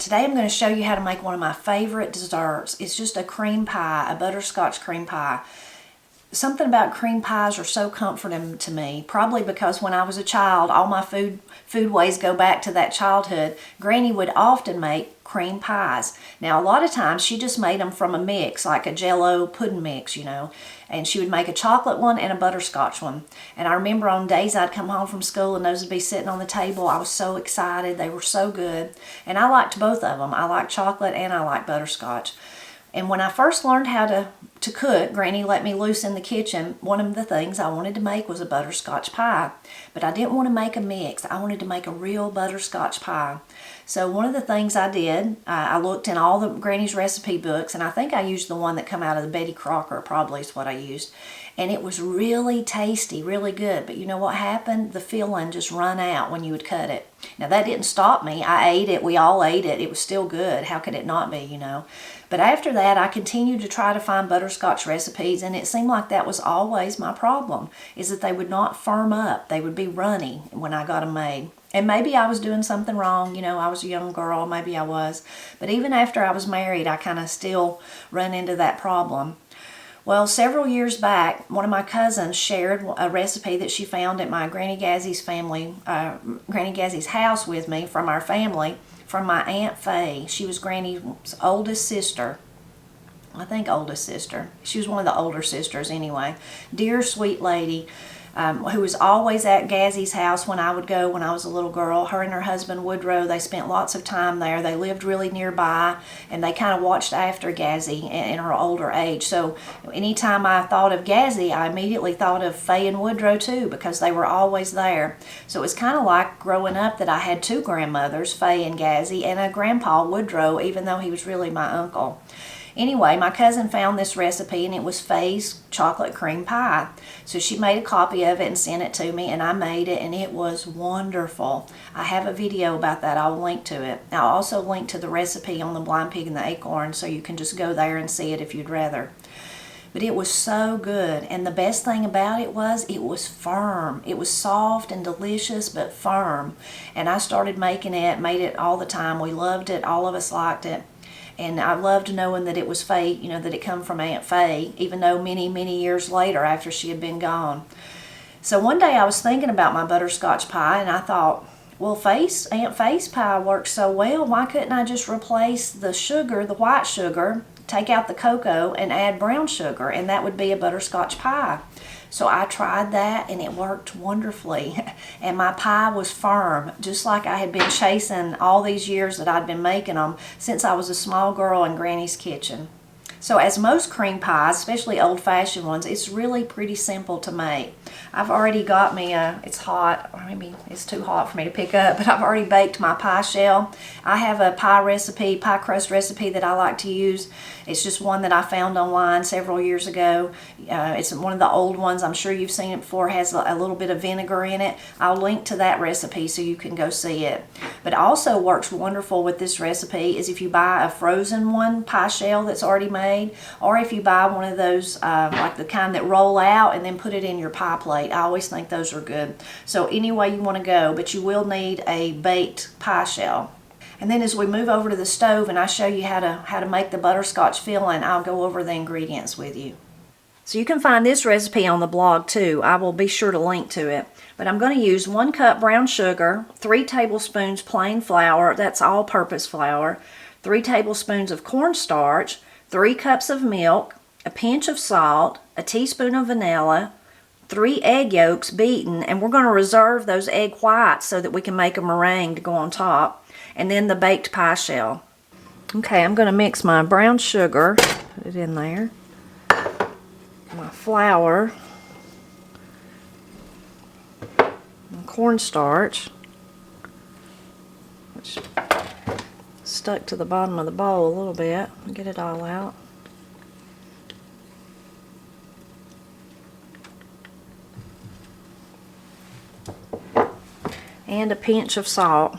today I'm going to show you how to make one of my favorite desserts. It's just a cream pie, a butterscotch cream pie. Something about cream pies are so comforting to me, probably because when I was a child, all my food ways go back to that childhood. Granny would often make cream pies. Now, a lot of times she just made them from a mix, like a Jell-O pudding mix, you know, and she would make a chocolate one and a butterscotch one. And I remember on days I'd come home from school and those would be sitting on the table. I was so excited. They were so good. And I liked both of them. I like chocolate and I like butterscotch. And when I first learned how to cook, Granny let me loose in the kitchen. One of the things I wanted to make was a butterscotch pie. But I didn't want to make a mix. I wanted to make a real butterscotch pie. So one of the things I did, I looked in all the Granny's recipe books, and I think I used the one that come out of the Betty Crocker, probably is what I used. And it was really tasty, really good. But you know what happened? The filling just run out when you would cut it. Now that didn't stop me. I ate it. We all ate it. It was still good. How could it not be, you know? But after that, I continued to try to find butterscotch recipes, and it seemed like that was always my problem, is that they would not firm up. They would be runny when I got them made. And maybe I was doing something wrong, you know, I was a young girl, maybe I was. But even after I was married, I kind of still run into that problem. Well, several years back, one of my cousins shared a recipe that she found at my Granny Gazzy's Granny Gazzy's house with me from our family, from my Aunt Faye. She was Granny's oldest sister. I think oldest sister. She was one of the older sisters anyway. Dear sweet lady, who was always at Gazzy's house when I would go when I was a little girl. Her and her husband Woodrow, they spent lots of time there. They lived really nearby, and they kind of watched after Gazzy in her older age. So anytime I thought of Gazzy, I immediately thought of Faye and Woodrow too, because they were always there. So it was kind of like growing up that I had two grandmothers, Faye and Gazzy, and a grandpa, Woodrow, even though he was really my uncle. Anyway, my cousin found this recipe, and it was Faye's chocolate cream pie. So she made a copy of it and sent it to me, and I made it, and it was wonderful. I have a video about that. I'll link to it. I'll also link to the recipe on the Blind Pig and the Acorn, so you can just go there and see it if you'd rather. But it was so good, and the best thing about it was firm. It was soft and delicious, but firm. And I started making it, made it all the time. We loved it. All of us liked it. And I loved knowing that it was Faye, you know, that it come from Aunt Faye, even though many, many years later after she had been gone. So one day I was thinking about my butterscotch pie, and I thought, well, Aunt Faye's pie works so well, why couldn't I just replace the sugar, the white sugar, take out the cocoa, and add brown sugar, and that would be a butterscotch pie. So I tried that, and it worked wonderfully. And my pie was firm, just like I had been chasing all these years that I'd been making them since I was a small girl in Granny's kitchen. So as most cream pies, especially old-fashioned ones, it's really pretty simple to make. I've already got me it's hot, or maybe it's too hot for me to pick up, but I've already baked my pie shell. I have a pie crust recipe that I like to use. It's just one that I found online several years ago. It's one of the old ones. I'm sure you've seen it before. It has a little bit of vinegar in it. I'll link to that recipe so you can go see it. But also works wonderful with this recipe is if you buy a frozen one, pie shell that's already made, or if you buy one of those like the kind that roll out and then put it in your pie plate. I always think those are good. So any way you want to go, but you will need a baked pie shell. And then as we move over to the stove and I show you how to make the butterscotch filling, I'll go over the ingredients with you. So you can find this recipe on the blog too. I will be sure to link to it. But I'm going to use 1 cup brown sugar, 3 tablespoons plain flour, that's all-purpose flour, 3 tablespoons of cornstarch, 3 cups of milk, a pinch of salt, a teaspoon of vanilla, 3 egg yolks beaten, and we're going to reserve those egg whites so that we can make a meringue to go on top, and then the baked pie shell. Okay, I'm going to mix my brown sugar, put it in there, my flour, my cornstarch, which stuck to the bottom of the bowl a little bit. Get it all out. And a pinch of salt.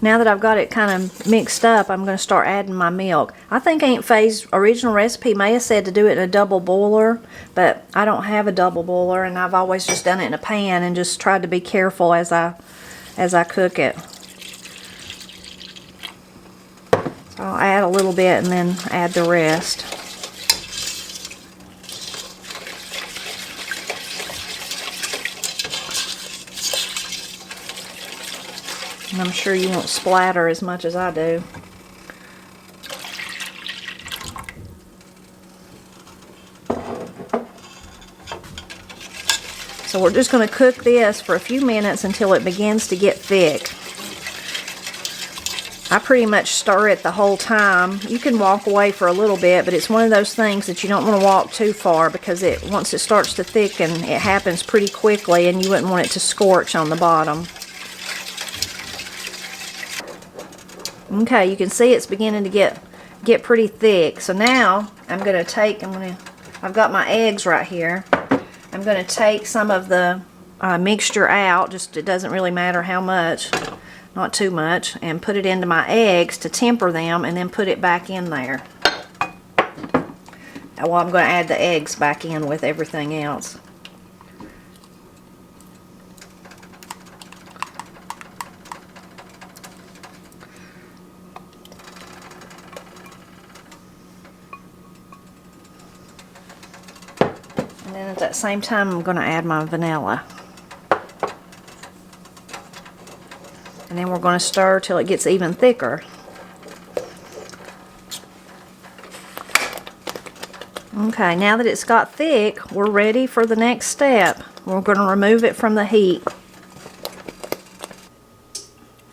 Now that I've got it kind of mixed up, I'm going to start adding my milk. I think Aunt Faye's original recipe may have said to do it in a double boiler, but I don't have a double boiler, and I've always just done it in a pan and just tried to be careful as I cook it. So I'll add a little bit and then add the rest. And I'm sure you won't splatter as much as I do. So we're just going to cook this for a few minutes until it begins to get thick. I pretty much stir it the whole time. You can walk away for a little bit, but it's one of those things that you don't want to walk too far, because once it starts to thicken, it happens pretty quickly and you wouldn't want it to scorch on the bottom. Okay, you can see it's beginning to get pretty thick. So now I've got my eggs right here. I'm going to take some of the mixture out, it doesn't really matter how much, not too much, and put it into my eggs to temper them, and then put it back in there. Well, I'm going to add the eggs back in with everything else. And then at that same time, I'm going to add my vanilla. And then we're going to stir till it gets even thicker. Okay, now that it's got thick, we're ready for the next step. We're going to remove it from the heat.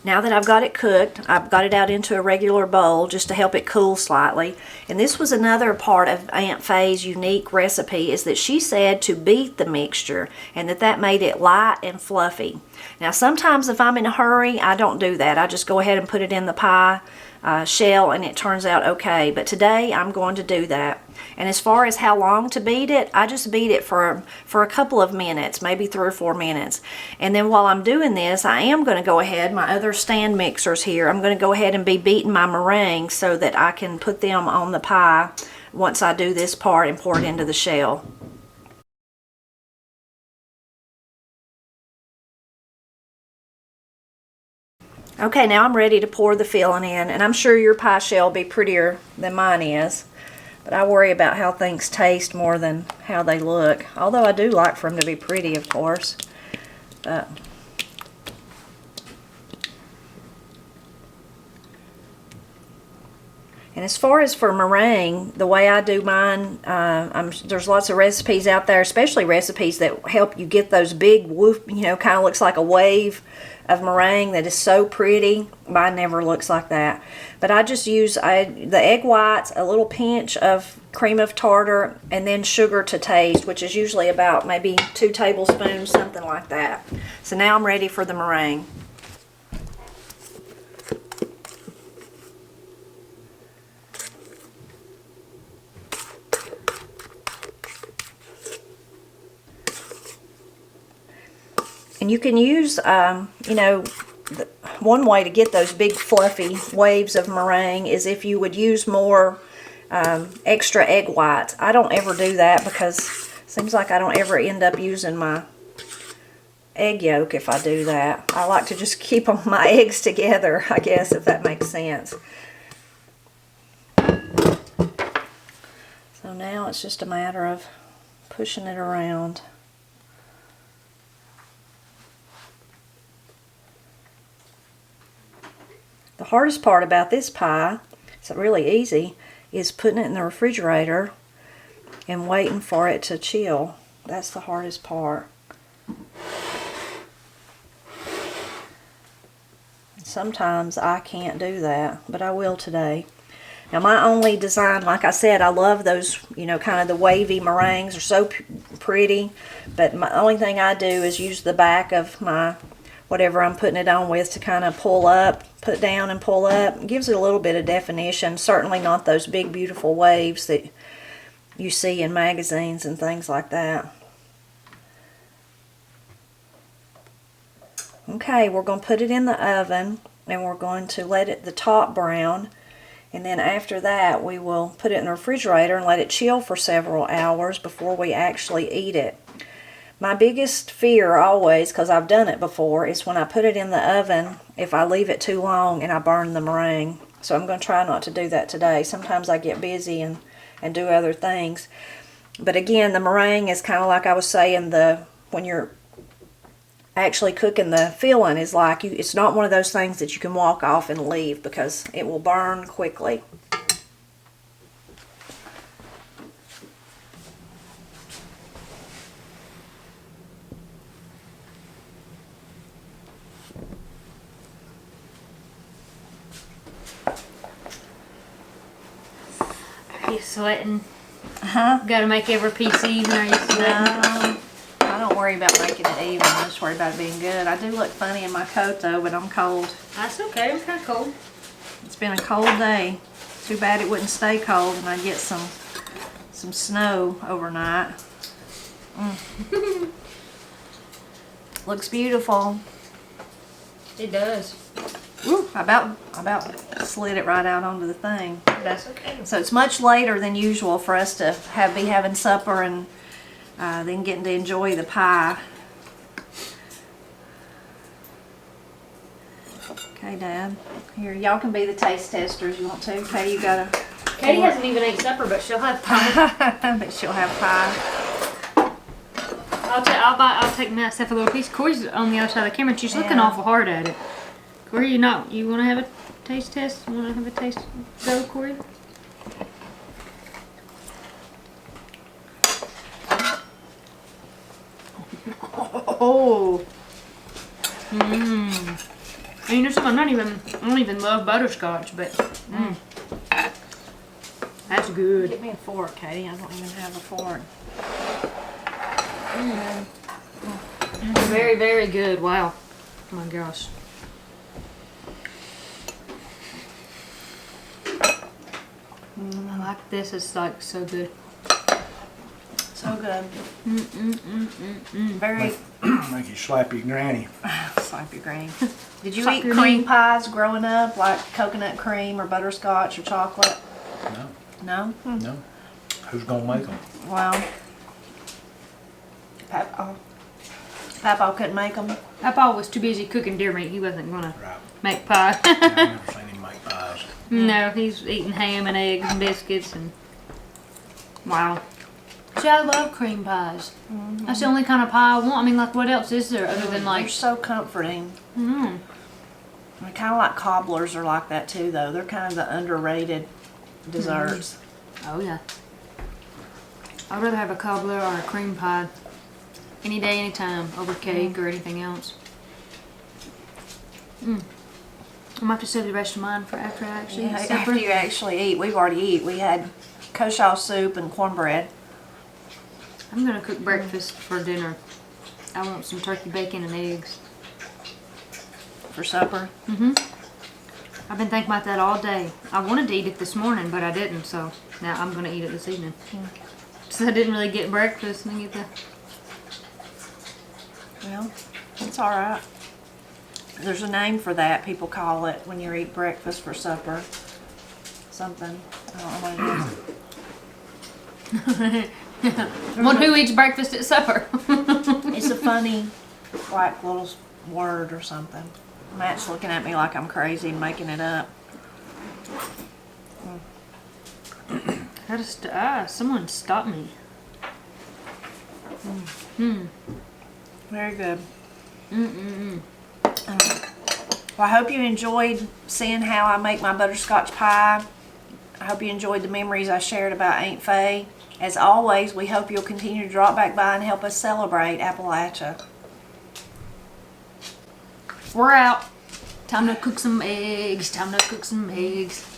Now that I've got it cooked, I've got it out into a regular bowl just to help it cool slightly. And this was another part of Aunt Faye's unique recipe, is that she said to beat the mixture, and that made it light and fluffy. Now sometimes if I'm in a hurry, I don't do that. I just go ahead and put it in the pie shell and it turns out okay. But today I'm going to do that. And as far as how long to beat it, I just beat it for a couple of minutes, maybe 3 or 4 minutes. And then while I'm doing this, I am going to go ahead, my other stand mixers here, I'm going to go ahead and be beating my meringue so that I can put them on the pie once I do this part and pour it into the shell. Okay, now I'm ready to pour the filling in, and I'm sure your pie shell will be prettier than mine is. But I worry about how things taste more than how they look. Although I do like for them to be pretty, of course. And as far as for meringue, the way I do mine, there's lots of recipes out there, especially recipes that help you get those big woof, kind of looks like a wave of meringue that is so pretty. Mine never looks like that. But I just use the egg whites, a little pinch of cream of tartar, and then sugar to taste, which is usually about maybe 2 tablespoons, something like that. So now I'm ready for the meringue. And you can use, one way to get those big fluffy waves of meringue is if you would use more extra egg whites. I don't ever do that because it seems like I don't ever end up using my egg yolk if I do that. I like to just keep my eggs together, I guess, if that makes sense. So now it's just a matter of pushing it around. The hardest part about this pie, it's really easy, is putting it in the refrigerator and waiting for it to chill. That's the hardest part. Sometimes I can't do that, but I will today. Now my only design, like I said, I love those, kind of the wavy meringues are so pretty, but the only thing I do is use the back of my whatever I'm putting it on with to kind of pull up, put down and pull up. It gives it a little bit of definition. Certainly not those big beautiful waves that you see in magazines and things like that. Okay, we're going to put it in the oven and we're going to let the top brown. And then after that, we will put it in the refrigerator and let it chill for several hours before we actually eat it. My biggest fear always, because I've done it before, is when I put it in the oven, if I leave it too long and I burn the meringue. So I'm going to try not to do that today. Sometimes I get busy and do other things. But again, the meringue is kind of like I was saying, when you're actually cooking, the filling is like, it's not one of those things that you can walk off and leave because it will burn quickly. Are you sweating? Uh-huh. Got to make every piece even. Are you sweating? No, I don't worry about making it even. I just worry about it being good. I do look funny in my coat though, but I'm cold. That's okay. I'm kind of cold. It's been a cold day. Too bad it wouldn't stay cold and I'd get some snow overnight. Looks beautiful. It does. Ooh, I about slid it right out onto the thing. That's okay. So it's much later than usual for us to be having supper and then getting to enjoy the pie. Okay, Dad. Here, y'all can be the taste testers. You want to? Katie, you gotta. Katie hasn't even ate supper, but she'll have pie. But she'll have pie. I'll take that stuff a little piece. Corey's on the other side of the camera. And she's looking awful hard at it. Corey, you want to have a taste test? You want to have a taste? Go, Corey. Oh. Mmm. And you know something? I don't even love butterscotch, but that's good. Give me a fork, Katie. I don't even have a fork. Very, very good. Wow. Oh my gosh. I like this. It's like so good. So good. Very. Make you slap your granny. Slap your granny. Did you Slap eat your cream knee. pies growing up, like coconut cream or butterscotch or chocolate? No, No? no. Who's gonna make them? Well, Papa couldn't make them. Papa was too busy cooking deer meat. He wasn't gonna Right. make pie. I've never seen him make pies. No, he's eating ham and eggs and biscuits and wow. See, I love cream pies. That's the only kind of pie I want. I mean, like, what else is there other than They're like? so comforting. Mm. I kind of like cobblers are like that too, though. They're kind of the underrated desserts. Oh yeah. I'd rather have a cobbler or a cream pie any day, anytime over cake or anything else. I'm gonna have to save the rest of mine for after I actually Yeah, eat after supper. you actually eat, we've already eat. We had kosher soup and cornbread. I'm gonna cook breakfast for dinner. I want some turkey bacon and eggs. For supper. I've been thinking about that all day. I wanted to eat it this morning, but I didn't, so now I'm gonna eat it this evening. So I didn't really get breakfast and get the. Well, it's all right. There's a name for that. People call it when you eat breakfast for supper. Something. I don't know what it is. One who eats breakfast at supper. It's a funny, like, little word or something. Matt's looking at me like I'm crazy and making it up. Someone stopped me. Very good. Well, I hope you enjoyed seeing how I make my butterscotch pie. I hope you enjoyed the memories I shared about Aunt Faye. As always, we hope you'll continue to drop back by and help us celebrate Appalachia. We're out. Time to cook some eggs. Time to cook some eggs.